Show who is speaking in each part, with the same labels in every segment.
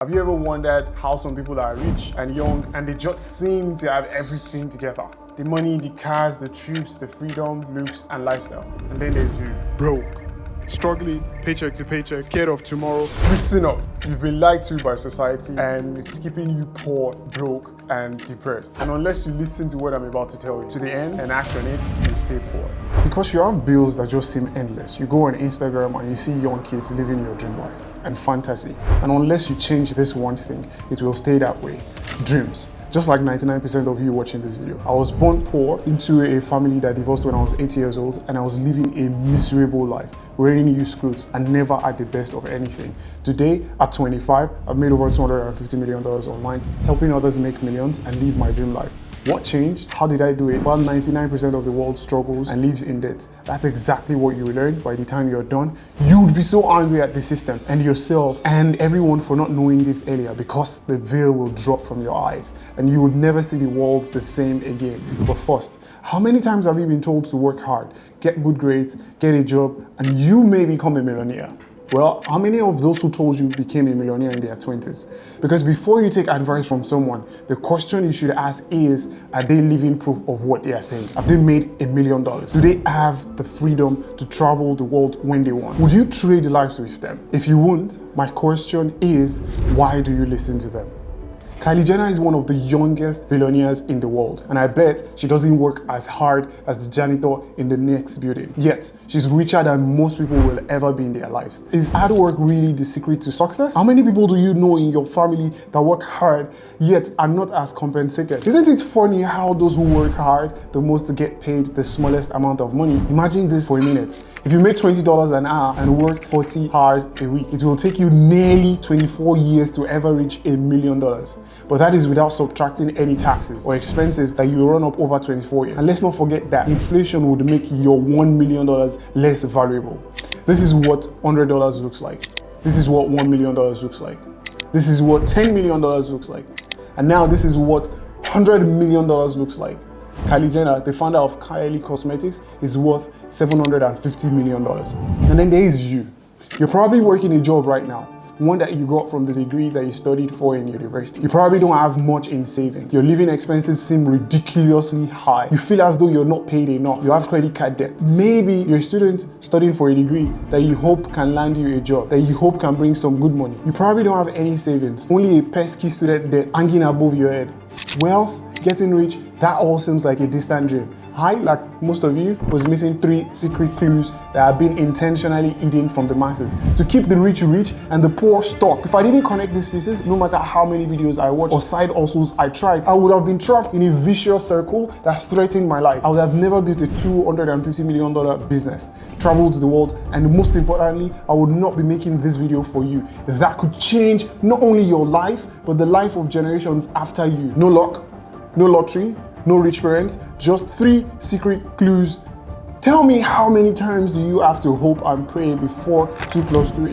Speaker 1: Have you ever wondered how some people are rich and young and they just seem to have everything together? The money, the cars, the trips, the freedom, looks, and lifestyle. And then there's you, broke, struggling, paycheck to paycheck, scared of tomorrow. Listen up, you've been lied to by society and it's keeping you poor, broke, and depressed. And unless you listen to what I'm about to tell you to the end and act on it, you'll stay poor. Because you have bills that just seem endless. You go on Instagram and you see young kids living your dream life and fantasy. And unless you change this one thing, it will stay that way. Dreams. Just like 99% of you watching this video. I was born poor into a family that divorced when I was 8 years old, and I was living a miserable life, wearing used clothes and never at the best of anything. Today, at 25, I've made over $250 million online, helping others make millions and live my dream life. What changed? How did I do it? Well, 99% of the world struggles and lives in debt. That's exactly what you will learn by the time you're done. You would be so angry at the system and yourself and everyone for not knowing this earlier, because the veil will drop from your eyes and you would never see the world the same again. But first, how many times have you been told to work hard, get good grades, get a job, and you may become a millionaire? Well, how many of those who told you became a millionaire in their 20s? Because before you take advice from someone, the question you should ask is, are they living proof of what they are saying? Have they made $1 million? Do they have the freedom to travel the world when they want? Would you trade lives with them? If you won't, my question is, why do you listen to them? Kylie Jenner is one of the youngest billionaires in the world, and I bet she doesn't work as hard as the janitor in the next building. Yet, she's richer than most people will ever be in their lives. Is hard work really the secret to success? How many people do you know in your family that work hard yet are not as compensated? Isn't it funny how those who work hard the most get paid the smallest amount of money? Imagine this for a minute. If you make $20 an hour and worked 40 hours a week, it will take you nearly 24 years to ever reach $1 million. But that is without subtracting any taxes or expenses that you run up over 24 years. And let's not forget that inflation would make your $1 million less valuable. This is what $100 looks like. This is what $1 million looks like. This is what $10 million looks like. And now this is what $100 million looks like. Kylie Jenner, the founder of Kylie Cosmetics, is worth $750 million. And then there is you. You're probably working a job right now, one that you got from the degree that you studied for in university. You probably don't have much in savings. Your living expenses seem ridiculously high. You feel as though you're not paid enough. You have credit card debt. Maybe you're a student studying for a degree that you hope can land you a job, that you hope can bring some good money. You probably don't have any savings, only a pesky student debt hanging above your head. Wealth, getting rich, that all seems like a distant dream. I, like most of you, was missing 3 secret clues that have been intentionally hidden from the masses to keep the rich rich and the poor stuck. If I didn't connect these pieces, no matter how many videos I watched or side hustles I tried, I would have been trapped in a vicious circle that threatened my life. I would have never built a $250 million business, traveled the world, and most importantly, I would not be making this video for you. That could change not only your life, but the life of generations after you. No luck, no lottery, no rich parents, just 3 secret clues. Tell me, how many times do you have to hope and pray before 2 + 2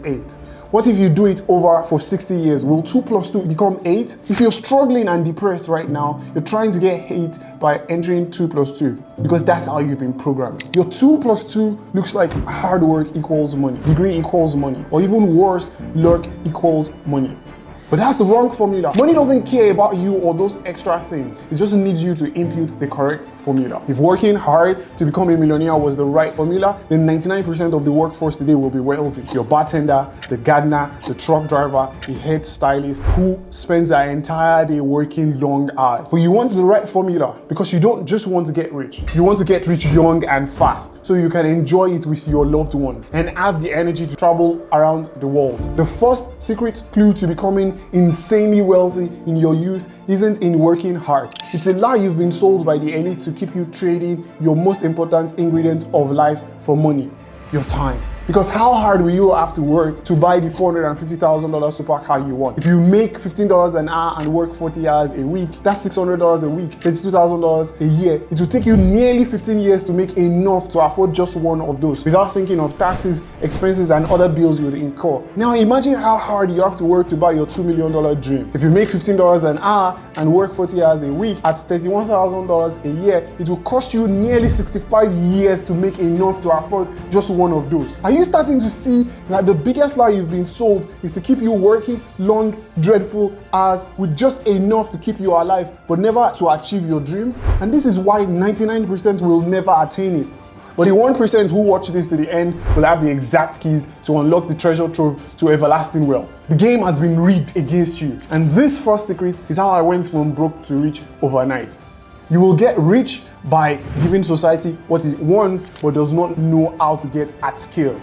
Speaker 1: = 8? What if you do it over for 60 years? Will 2 + 2 become 8? If you're struggling and depressed right now, you're trying to get 8 by entering 2 + 2, because that's how you've been programmed. Your 2 + 2 looks like hard work equals money, degree equals money, or even worse, luck equals money. But that's the wrong formula. Money doesn't care about you or those extra things. It just needs you to input the correct formula. If working hard to become a millionaire was the right formula, then 99% of the workforce today will be wealthy. Your bartender, the gardener, the truck driver, the head stylist who spends their entire day working long hours. But you want the right formula because you don't just want to get rich. You want to get rich young and fast so you can enjoy it with your loved ones and have the energy to travel around the world. The first secret clue to becoming insanely wealthy in your youth isn't in working hard. It's a lie you've been sold by the elite to keep you trading your most important ingredient of life for money, your time. Because how hard will you have to work to buy the $450,000 supercar you want? If you make $15 an hour and work 40 hours a week, that's $600 a week, $32,000 a year. It will take you nearly 15 years to make enough to afford just one of those without thinking of taxes, expenses, and other bills you would incur. Now imagine how hard you have to work to buy your $2 million dream. If you make $15 an hour and work 40 hours a week at $31,000 a year, it will cost you nearly 65 years to make enough to afford just one of those. Are you starting to see that the biggest lie you've been sold is to keep you working long, dreadful hours with just enough to keep you alive, but never to achieve your dreams? And this is why 99% will never attain it. But the 1% who watch this to the end will have the exact keys to unlock the treasure trove to everlasting wealth. The game has been rigged against you. And this first secret is how I went from broke to rich overnight. You will get rich by giving society what it wants but does not know how to get at scale.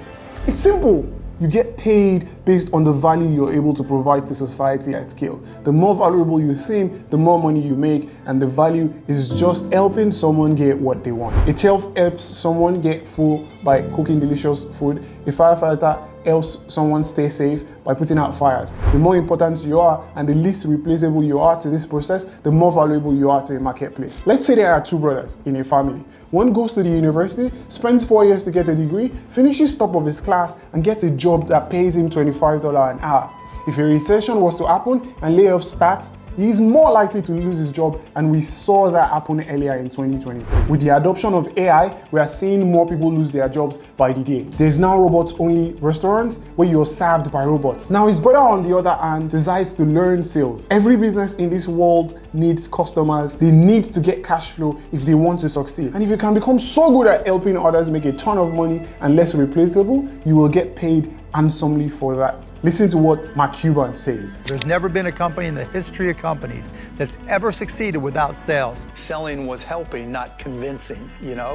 Speaker 1: It's simple. You get paid based on the value you're able to provide to society at scale. The more valuable you seem, the more money you make, and the value is just helping someone get what they want. A chef helps someone get full by cooking delicious food. A firefighter helps someone stay safe by putting out fires. The more important you are and the least replaceable you are to this process, the more valuable you are to a marketplace. Let's say there are two brothers in a family. One goes to the university, spends 4 years to get a degree, finishes top of his class, and gets a job that pays him $25 an hour. If a recession was to happen and layoffs start, he is more likely to lose his job, and we saw that happen earlier in 2020. With the adoption of AI, we are seeing more people lose their jobs by the day. There's now robots-only restaurants where you're served by robots. Now his brother, on the other hand, decides to learn sales. Every business in this world needs customers. They need to get cash flow if they want to succeed. And if you can become so good at helping others make a ton of money and less replaceable, you will get paid handsomely for that. Listen to what Mark Cuban says.
Speaker 2: There's never been a company in the history of companies that's ever succeeded without sales. Selling was helping, not convincing,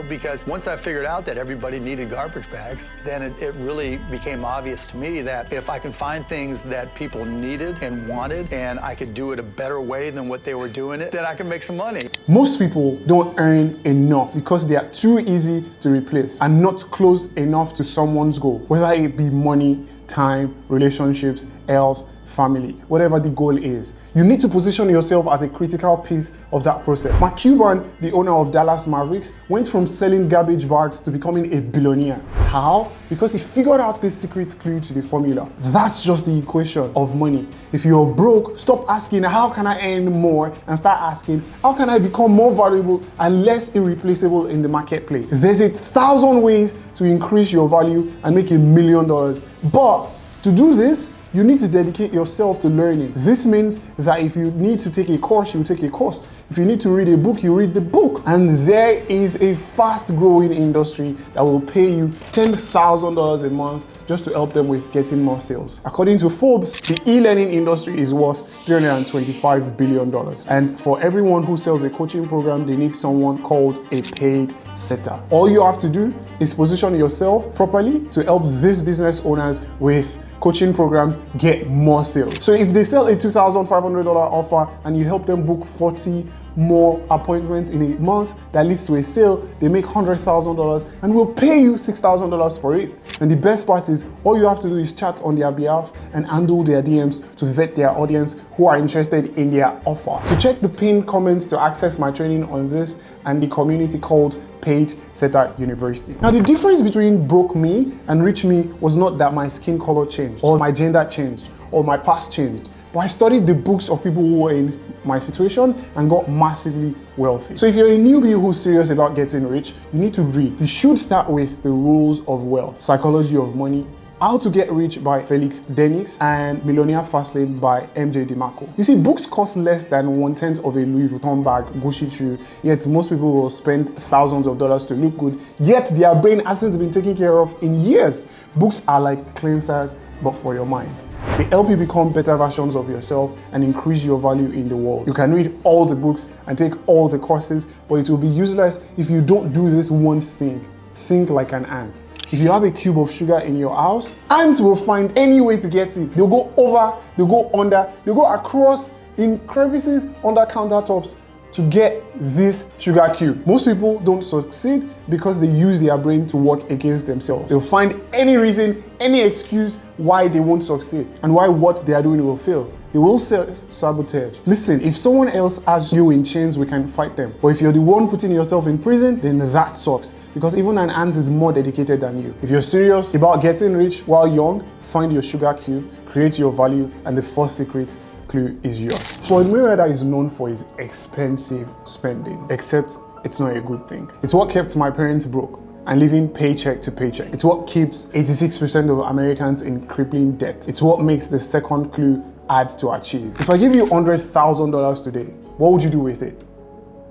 Speaker 2: because once I figured out that everybody needed garbage bags, then it really became obvious to me that if I can find things that people needed and wanted, and I could do it a better way than what they were doing it, then I can make some money.
Speaker 1: Most people don't earn enough because they are too easy to replace and not close enough to someone's goal, whether it be money, time, relationships, health, family, whatever the goal is. You need to position yourself as a critical piece of that process. Mark Cuban, the owner of Dallas Mavericks, went from selling garbage bags to becoming a billionaire. How? Because he figured out this secret clue to the formula. That's just the equation of money. If you're broke, stop asking, how can I earn more? And start asking, how can I become more valuable and less irreplaceable in the marketplace? There's 1,000 ways to increase your value and make $1 million. But to do this, you need to dedicate yourself to learning. This means that if you need to take a course, you take a course. If you need to read a book, you read the book. And there is a fast-growing industry that will pay you $10,000 a month just to help them with getting more sales. According to Forbes, the e-learning industry is worth $325 billion. And for everyone who sells a coaching program, they need someone called a paid setter. All you have to do is position yourself properly to help these business owners with coaching programs get more sales. So if they sell a $2,500 offer and you help them book 40 more appointments in a month that leads to a sale, they make $100,000 and will pay you $6,000 for it. And the best part is all you have to do is chat on their behalf and handle their DMs to vet their audience who are interested in their offer. So check the pinned comments to access my training on this and the community called Paid Setter University. Now the difference between broke me and rich me was not that my skin color changed or my gender changed or my past changed. But I studied the books of people who were in my situation and got massively wealthy. So if you're a newbie who's serious about getting rich, you need to read. You should start with The Rules of Wealth, Psychology of Money, How to Get Rich by Felix Dennis, and Millionaire Fastlane by MJ DeMarco. You see, books cost less than 1/10 of a Louis Vuitton bag, Gucci shoe, yet most people will spend thousands of dollars to look good, yet their brain hasn't been taken care of in years. Books are like cleansers, but for your mind. They help you become better versions of yourself and increase your value in the world. You can read all the books and take all the courses, but it will be useless if you don't do this one thing. Think like an ant. If you have a cube of sugar in your house, ants will find any way to get it. They'll go over, they'll go under, they'll go across in crevices under countertops to get this sugar cube. Most people don't succeed because they use their brain to work against themselves. They'll find any reason, any excuse why they won't succeed and why what they are doing will fail. They will self-sabotage. Listen, if someone else has you in chains, we can fight them. But if you're the one putting yourself in prison, then that sucks. Because even an ant is more dedicated than you. If you're serious about getting rich while young, find your sugar cube, create your value, and the first secret clue is yours. Floyd Mayweather is known for his expensive spending, except it's not a good thing. It's what kept my parents broke. and living paycheck to paycheck. It's what keeps 86% of Americans in crippling debt. It's what makes the second clue hard to achieve. If I give you $100,000 today, what would you do with it?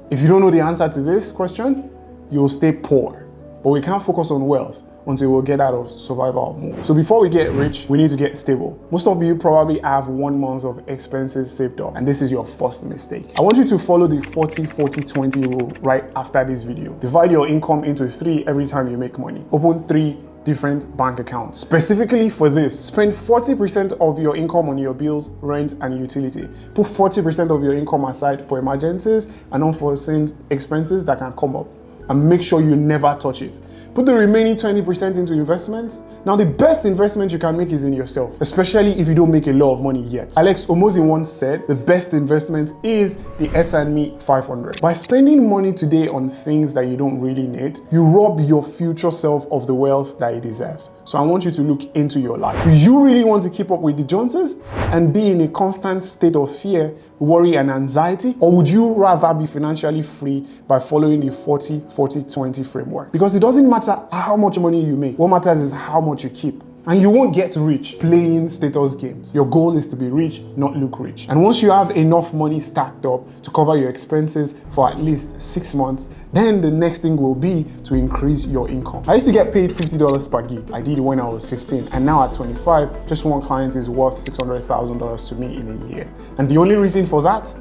Speaker 1: If you don't know the answer to this question, you'll stay poor. But we can't focus on wealth until we get out of survival mode. So before we get rich, we need to get stable. Most of you probably have 1 month of expenses saved up, and this is your first mistake. I want you to follow the 40-40-20 rule right after this video. Divide your income into 3 every time you make money. Open 3 different bank accounts. Specifically for this, spend 40% of your income on your bills, rent, and utility. Put 40% of your income aside for emergencies and unforeseen expenses that can come up. And make sure you never touch it. Put the remaining 20% into investments. Now, the best investment you can make is in yourself, especially if you don't make a lot of money yet. Alex Omozi once said, the best investment is the S&P 500. By spending money today on things that you don't really need, you rob your future self of the wealth that it deserves. So I want you to look into your life. Do you really want to keep up with the Joneses and be in a constant state of fear, worry, and anxiety? Or would you rather be financially free by following the 40-40-20 framework? Because it doesn't matter how much money you make. What matters is how much you keep. And you won't get rich playing status games. Your goal is to be rich, not look rich. And once you have enough money stacked up to cover your expenses for at least 6 months, then the next thing will be to increase your income. I used to get paid $50 per gig. I did when I was 15. And now at 25, just one client is worth $600,000 to me in a year. And the only reason for that?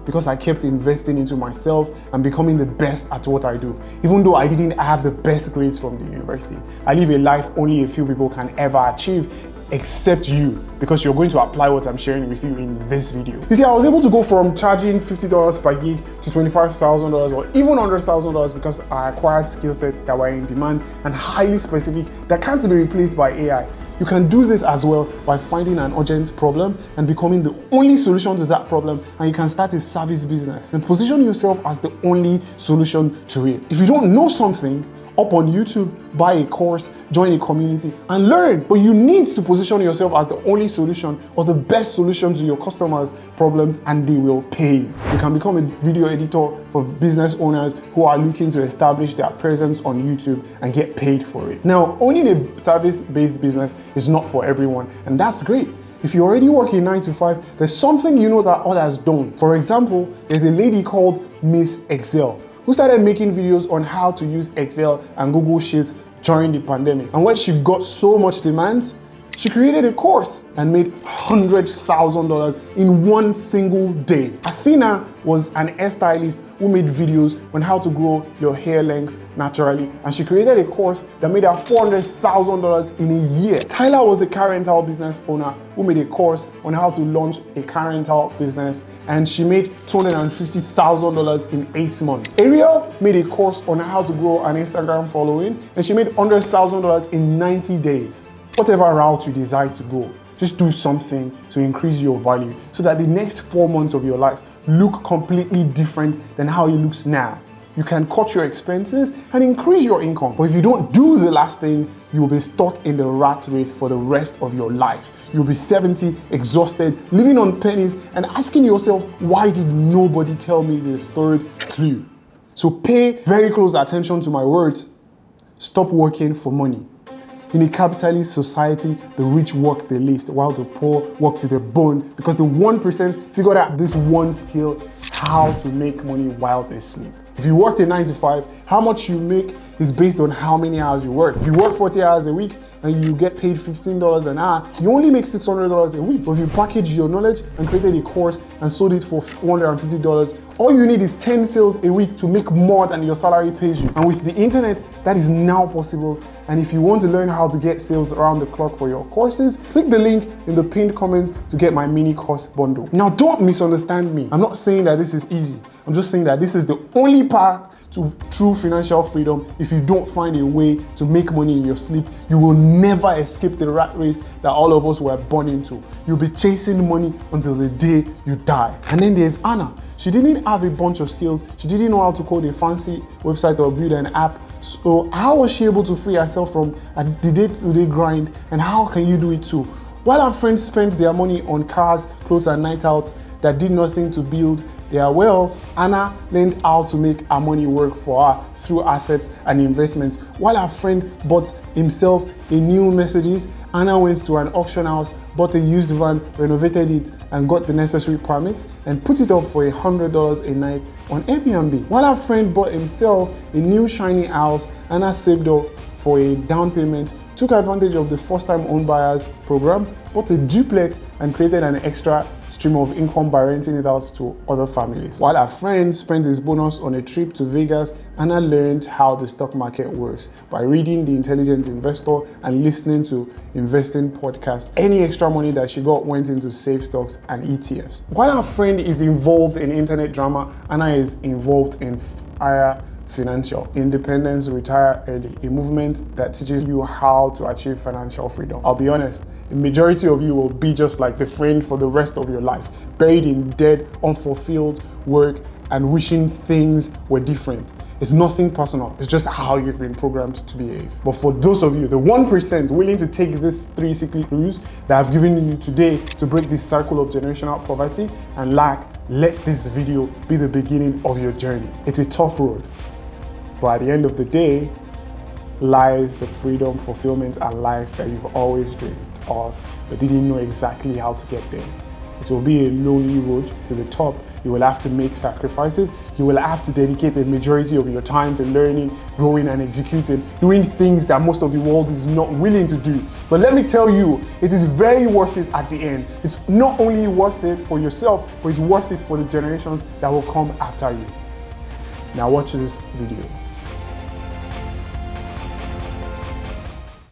Speaker 1: Because I kept investing into myself and becoming the best at what I do, even though I didn't have the best grades from the university. I live a life only a few people can ever achieve, except you, because you're going to apply what I'm sharing with you in this video. You see, I was able to go from charging $50 per gig to $25,000 or even $100,000 because I acquired skill sets that were in demand and highly specific that can't be replaced by AI. You can do this as well by finding an urgent problem and becoming the only solution to that problem, and you can start a service business and position yourself as the only solution to it. If you don't know something, up on YouTube, buy a course, join a community, and learn. But you need to position yourself as the only solution or the best solution to your customers' problems, and they will pay you. You can become a video editor for business owners who are looking to establish their presence on YouTube and get paid for it. Now, owning a service-based business is not for everyone, and that's great. If you already work a 9 to 5, there's something you know that others don't. For example, there's a lady called Miss Excel who started making videos on how to use Excel and Google Sheets during the pandemic. And when she got so much demand, she created a course and made $100,000 in one single day. Athena was an hairstylist who made videos on how to grow your hair length naturally, and she created a course that made her $400,000 in a year. Tyler was a car rental business owner who made a course on how to launch a car rental business, and she made $250,000 in 8 months. Ariel made a course on how to grow an Instagram following, and she made $100,000 in 90 days. Whatever route you decide to go, just do something to increase your value so that the next 4 months of your life look completely different than how it looks now. You can cut your expenses and increase your income. But if you don't do the last thing, you'll be stuck in the rat race for the rest of your life. You'll be 70, exhausted, living on pennies, and asking yourself, why did nobody tell me the third clue? So pay very close attention to my words. Stop working for money. In a capitalist society, the rich work the least while the poor work to the bone, because the 1% figured out this one skill, how to make money while they sleep. If you worked a 9 to 5, how much you make is based on how many hours you work. If you work 40 hours a week and you get paid $15 an hour, you only make $600 a week. But if you package your knowledge and created a course and sold it for $150, all you need is 10 sales a week to make more than your salary pays you. And with the internet, that is now possible. And if you want to learn how to get sales around the clock for your courses, click the link in the pinned comment to get my mini course bundle. Now, don't misunderstand me. I'm not saying that this is easy. I'm just saying that this is the only path to true financial freedom. If you don't find a way to make money in your sleep, you will never escape the rat race that all of us were born into. You'll be chasing money until the day you die. And then there's Anna. She didn't have a bunch of skills. She didn't know how to code a fancy website or build an app. So how was she able to free herself from the day-to-day grind? And how can you do it too? While our friends spent their money on cars, clothes, and night outs that did nothing to build their wealth. Anna learned how to make her money work for her through assets and investments. While her friend bought himself a new Mercedes, Anna went to an auction house, bought a used van, renovated it, and got the necessary permits and put it up for $100 a night on Airbnb. While her friend bought himself a new shiny house, Anna saved up for a down payment, took advantage of the first-time home buyers program, bought a duplex, and created an extra stream of income by renting it out to other families. While her friend spent his bonus on a trip to Vegas, Anna learned how the stock market works by reading The Intelligent Investor and listening to investing podcasts. Any extra money that she got went into safe stocks and ETFs. While her friend is involved in internet drama, Anna is involved in higher financial independence, retire early, a movement that teaches you how to achieve financial freedom. I'll be honest, the majority of you will be just like the friend for the rest of your life, buried in dead, unfulfilled work and wishing things were different. It's nothing personal, it's just how you've been programmed to behave. But for those of you, the 1% willing to take these 3 sickly clues that I've given you today to break this cycle of generational poverty and lack, let this video be the beginning of your journey. It's a tough road, but at the end of the day, lies the freedom, fulfillment, and life that you've always dreamed of, but didn't know exactly how to get there. It will be a lonely road to the top. You will have to make sacrifices. You will have to dedicate a majority of your time to learning, growing, and executing, doing things that most of the world is not willing to do. But let me tell you, it is very worth it at the end. It's not only worth it for yourself, but it's worth it for the generations that will come after you. Now watch this video.